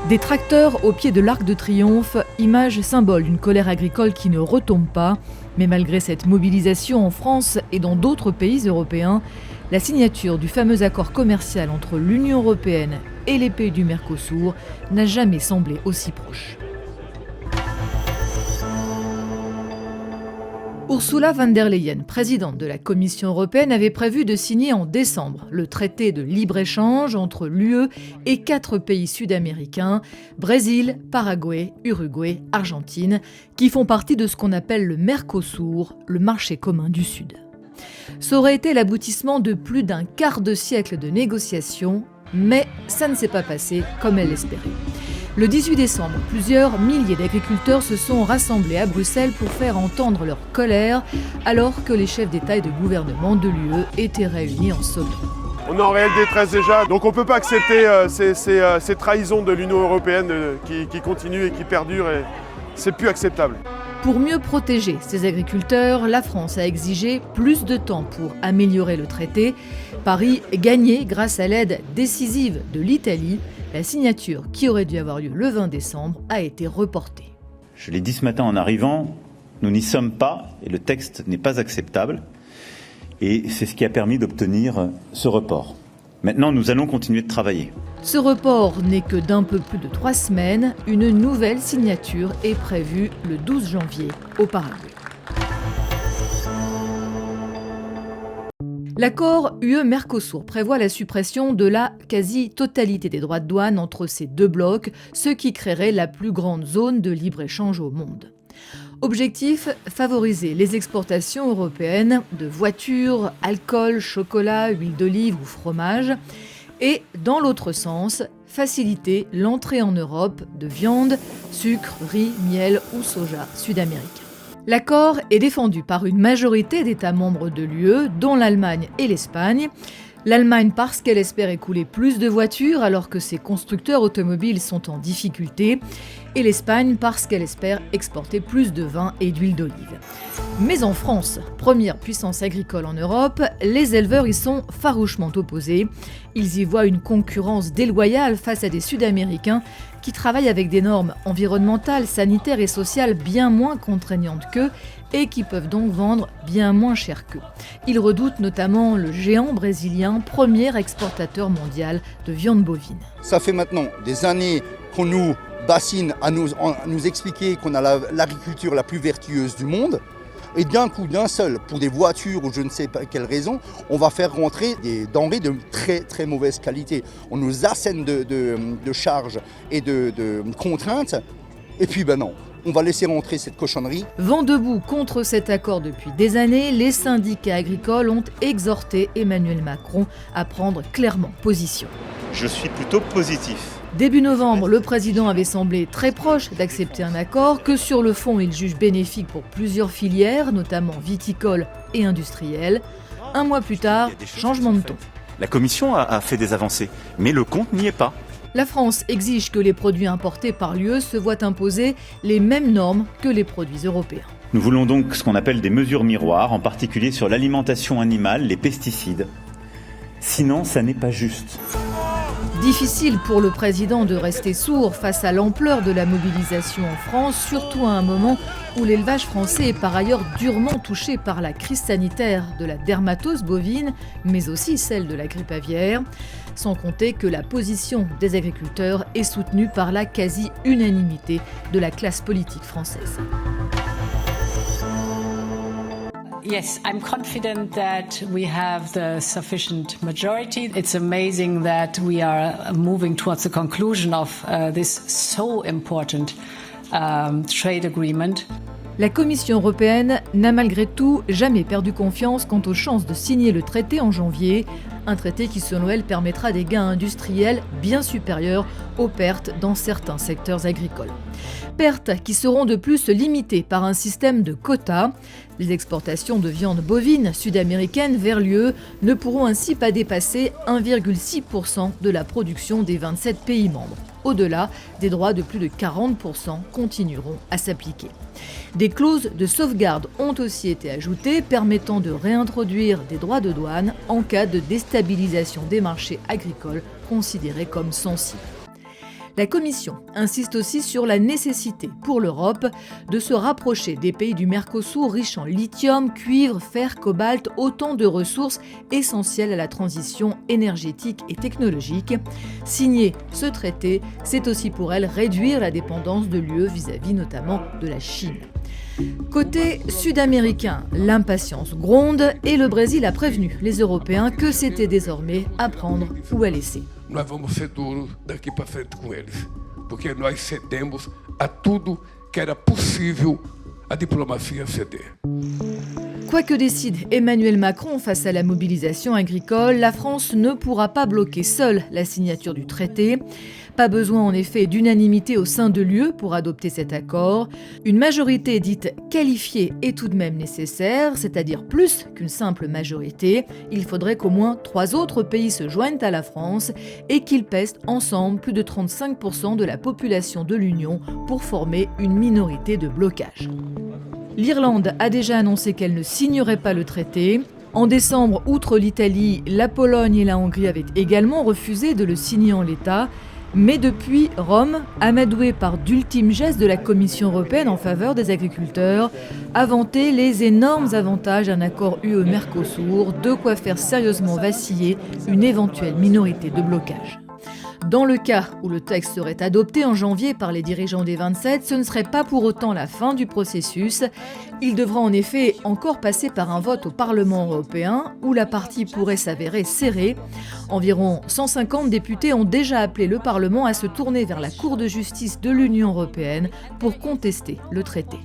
Des tracteurs au pied de l'Arc de Triomphe, image symbole d'une colère agricole qui ne retombe pas. Mais malgré cette mobilisation en France et dans d'autres pays européens, la signature du fameux accord commercial entre l'Union européenne et les pays du Mercosur n'a jamais semblé aussi proche. Ursula von der Leyen, présidente de la Commission européenne, avait prévu de signer en décembre le traité de libre-échange entre l'UE et 4 pays sud-américains, Brésil, Paraguay, Uruguay, Argentine, qui font partie de ce qu'on appelle le Mercosur, le marché commun du Sud. Ça aurait été l'aboutissement de plus d'un quart de siècle de négociations, mais ça ne s'est pas passé comme elle l'espérait. Le 18 décembre, plusieurs milliers d'agriculteurs se sont rassemblés à Bruxelles pour faire entendre leur colère, alors que les chefs d'État et de gouvernement de l'UE étaient réunis en solo. On est en réelle détresse déjà, donc on ne peut pas accepter ces trahisons de l'Union européenne qui continuent et qui perdurent, et c'est plus acceptable. Pour mieux protéger ces agriculteurs, la France a exigé plus de temps pour améliorer le traité. Paris gagné grâce à l'aide décisive de l'Italie. La signature, qui aurait dû avoir lieu le 20 décembre, a été reportée. Je l'ai dit ce matin en arrivant, nous n'y sommes pas et le texte n'est pas acceptable. Et c'est ce qui a permis d'obtenir ce report. Maintenant, nous allons continuer de travailler. Ce report n'est que d'un peu plus de 3 semaines. Une nouvelle signature est prévue le 12 janvier au Paraguay. L'accord UE-Mercosur prévoit la suppression de la quasi-totalité des droits de douane entre ces deux blocs, ce qui créerait la plus grande zone de libre-échange au monde. Objectif, favoriser les exportations européennes de voitures, alcool, chocolat, huile d'olive ou fromage. Et, dans l'autre sens, faciliter l'entrée en Europe de viande, sucre, riz, miel ou soja sud-américain. L'accord est défendu par une majorité d'États membres de l'UE, dont l'Allemagne et l'Espagne. L'Allemagne parce qu'elle espère écouler plus de voitures alors que ses constructeurs automobiles sont en difficulté. Et l'Espagne parce qu'elle espère exporter plus de vin et d'huile d'olive. Mais en France, première puissance agricole en Europe, les éleveurs y sont farouchement opposés. Ils y voient une concurrence déloyale face à des Sud-Américains qui travaillent avec des normes environnementales, sanitaires et sociales bien moins contraignantes qu'eux et qui peuvent donc vendre bien moins cher qu'eux. Ils redoutent notamment le géant brésilien, premier exportateur mondial de viande bovine. Ça fait maintenant des années qu'on nous bassine à nous expliquer qu'on a l'agriculture la plus vertueuse du monde. Et d'un coup, d'un seul, pour des voitures ou je ne sais pas quelle raison, on va faire rentrer des denrées de très très mauvaise qualité. On nous assène de charges et de contraintes. Et puis non, on va laisser rentrer cette cochonnerie. Vent debout contre cet accord depuis des années, les syndicats agricoles ont exhorté Emmanuel Macron à prendre clairement position. Je suis plutôt positif. Début novembre, le président avait semblé très proche d'accepter un accord que sur le fond il juge bénéfique pour plusieurs filières, notamment viticoles et industrielles. Un mois plus tard, changement de ton. La Commission a fait des avancées, mais le compte n'y est pas. La France exige que les produits importés par l'UE se voient imposer les mêmes normes que les produits européens. Nous voulons donc ce qu'on appelle des mesures miroirs, en particulier sur l'alimentation animale, les pesticides. Sinon, ça n'est pas juste. Difficile pour le président de rester sourd face à l'ampleur de la mobilisation en France, surtout à un moment où l'élevage français est par ailleurs durement touché par la crise sanitaire de la dermatose bovine, mais aussi celle de la grippe aviaire, sans compter que la position des agriculteurs est soutenue par la quasi-unanimité de la classe politique française. Yes, I'm confident that we have the sufficient majority. It's amazing that we are moving towards the conclusion of this so important trade agreement. La Commission européenne n'a malgré tout jamais perdu confiance quant aux chances de signer le traité en janvier, un traité qui selon elle permettra des gains industriels bien supérieurs aux pertes dans certains secteurs agricoles. Pertes qui seront de plus limitées par un système de quotas. Les exportations de viande bovine sud-américaine vers l'UE ne pourront ainsi pas dépasser 1,6% de la production des 27 pays membres. Au-delà, des droits de plus de 40% continueront à s'appliquer. Des clauses de sauvegarde ont aussi été ajoutées permettant de réintroduire des droits de douane en cas de déstabilisation des marchés agricoles considérés comme sensibles. La Commission insiste aussi sur la nécessité pour l'Europe de se rapprocher des pays du Mercosur riches en lithium, cuivre, fer, cobalt, autant de ressources essentielles à la transition énergétique et technologique. Signer ce traité, c'est aussi pour elle réduire la dépendance de l'UE vis-à-vis notamment de la Chine. Côté sud-américain, l'impatience gronde et le Brésil a prévenu les Européens que c'était désormais à prendre ou à laisser. Nós vamos ser duros daqui para frente com eles, porque nós cedemos a tudo que era possível a diplomacia ceder. Quoi que décide Emmanuel Macron face à la mobilisation agricole, la France ne pourra pas bloquer seule la signature du traité. Pas besoin en effet d'unanimité au sein de l'UE pour adopter cet accord. Une majorité dite qualifiée est tout de même nécessaire, c'est-à-dire plus qu'une simple majorité. Il faudrait qu'au moins 3 autres pays se joignent à la France et qu'ils pèsent ensemble plus de 35% de la population de l'Union pour former une minorité de blocage. L'Irlande a déjà annoncé qu'elle ne signerait pas le traité. En décembre, outre l'Italie, la Pologne et la Hongrie avaient également refusé de le signer en l'état. Mais depuis, Rome, amadoué par d'ultimes gestes de la Commission européenne en faveur des agriculteurs, a vanté les énormes avantages d'un accord UE-Mercosur, de quoi faire sérieusement vaciller une éventuelle minorité de blocage. Dans le cas où le texte serait adopté en janvier par les dirigeants des 27, ce ne serait pas pour autant la fin du processus. Il devra en effet encore passer par un vote au Parlement européen où la partie pourrait s'avérer serrée. Environ 150 députés ont déjà appelé le Parlement à se tourner vers la Cour de justice de l'Union européenne pour contester le traité.